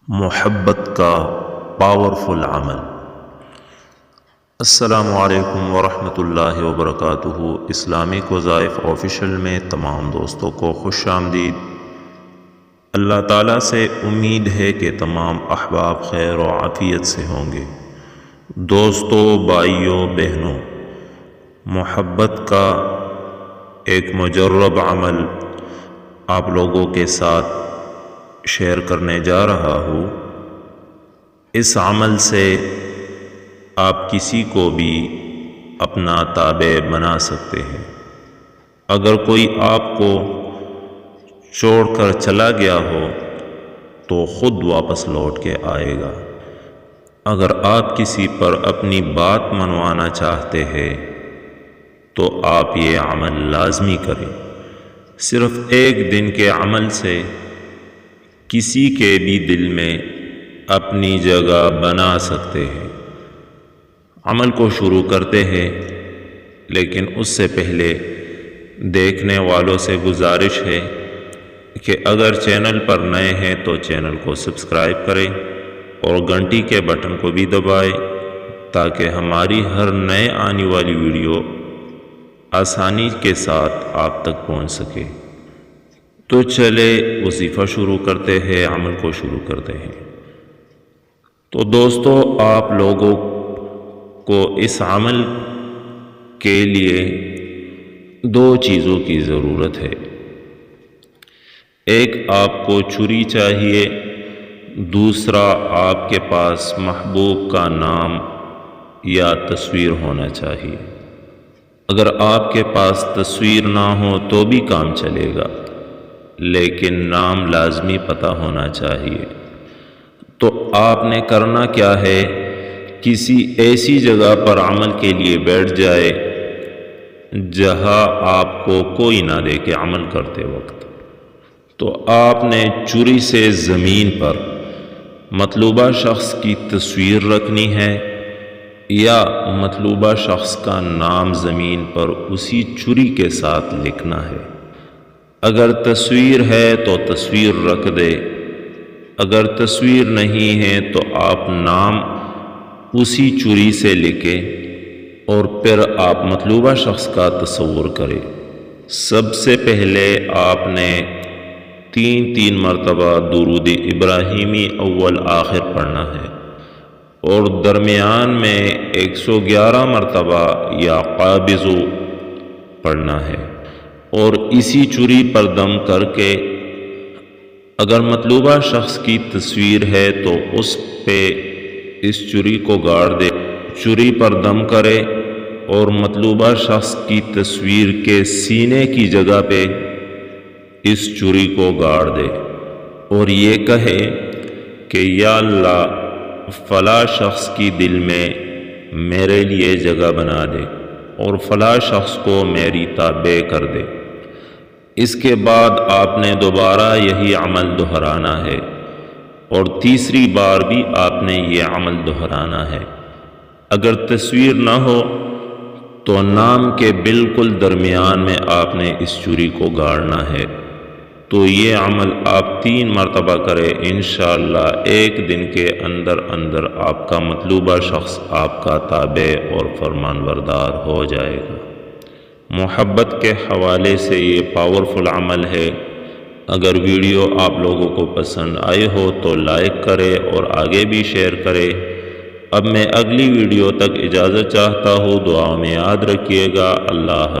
محبت کا پاورفل عمل۔ السلام علیکم ورحمۃ اللہ وبرکاتہ۔ اسلامک وظائف آفیشیل میں تمام دوستوں کو خوش آمدید۔ اللہ تعالیٰ سے امید ہے کہ تمام احباب خیر و عافیت سے ہوں گے۔ دوستوں، بھائیوں، بہنوں، محبت کا ایک مجرب عمل آپ لوگوں کے ساتھ شیئر کرنے جا رہا ہوں۔ اس عمل سے آپ کسی کو بھی اپنا تابع بنا سکتے ہیں۔ اگر کوئی آپ کو چھوڑ کر چلا گیا ہو تو خود واپس لوٹ کے آئے گا۔ اگر آپ کسی پر اپنی بات منوانا چاہتے ہیں تو آپ یہ عمل لازمی کریں۔ صرف ایک دن کے عمل سے کسی کے بھی دل میں اپنی جگہ بنا سکتے ہیں۔ عمل کو شروع کرتے ہیں، لیکن اس سے پہلے دیکھنے والوں سے گزارش ہے کہ اگر چینل پر نئے ہیں تو چینل کو سبسکرائب کریں اور گھنٹی کے بٹن کو بھی دبائیں تاکہ ہماری ہر نئے آنے والی ویڈیو آسانی کے ساتھ آپ تک پہنچ سکے۔ تو چلے وظیفہ شروع کرتے ہیں، عمل کو شروع کرتے ہیں۔ تو دوستو، آپ لوگوں کو اس عمل کے لیے دو چیزوں کی ضرورت ہے۔ ایک، آپ کو چھری چاہیے، دوسرا آپ کے پاس محبوب کا نام یا تصویر ہونا چاہیے۔ اگر آپ کے پاس تصویر نہ ہو تو بھی کام چلے گا، لیکن نام لازمی پتہ ہونا چاہیے۔ تو آپ نے کرنا کیا ہے، کسی ایسی جگہ پر عمل کے لیے بیٹھ جائے جہاں آپ کو کوئی نہ دیکھے عمل کرتے وقت۔ تو آپ نے چھری سے زمین پر مطلوبہ شخص کی تصویر رکھنی ہے یا مطلوبہ شخص کا نام زمین پر اسی چھری کے ساتھ لکھنا ہے۔ اگر تصویر ہے تو تصویر رکھ دے، اگر تصویر نہیں ہے تو آپ نام اسی چھری سے لکھیں اور پھر آپ مطلوبہ شخص کا تصور کریں۔ سب سے پہلے آپ نے 3 مرتبہ درود ابراہیمی اول آخر پڑھنا ہے اور درمیان میں 111 مرتبہ یا قابض پڑھنا ہے، اور اسی چھری پر دم کر کے اگر مطلوبہ شخص کی تصویر ہے تو اس پہ اس چھری کو گاڑ دے، چھری پر دم کرے اور مطلوبہ شخص کی تصویر کے سینے کی جگہ پہ اس چھری کو گاڑ دے اور یہ کہے کہ یا اللہ، فلاں شخص کی دل میں میرے لیے جگہ بنا دے اور فلاں شخص کو میری تابع کر دے۔ اس کے بعد آپ نے دوبارہ یہی عمل دہرانا ہے اور تیسری بار بھی آپ نے یہ عمل دہرانا ہے۔ اگر تصویر نہ ہو تو نام کے بالکل درمیان میں آپ نے اس چھری کو گاڑنا ہے۔ تو یہ عمل آپ 3 مرتبہ کریں، انشاءاللہ ایک دن کے اندر اندر آپ کا مطلوبہ شخص آپ کا تابع اور فرمان بردار ہو جائے گا۔ محبت کے حوالے سے یہ پاورفل عمل ہے۔ اگر ویڈیو آپ لوگوں کو پسند آئے ہو تو لائک کرے اور آگے بھی شیئر کرے۔ اب میں اگلی ویڈیو تک اجازت چاہتا ہوں، دعاؤں میں یاد رکھیے گا۔ اللہ حافظ۔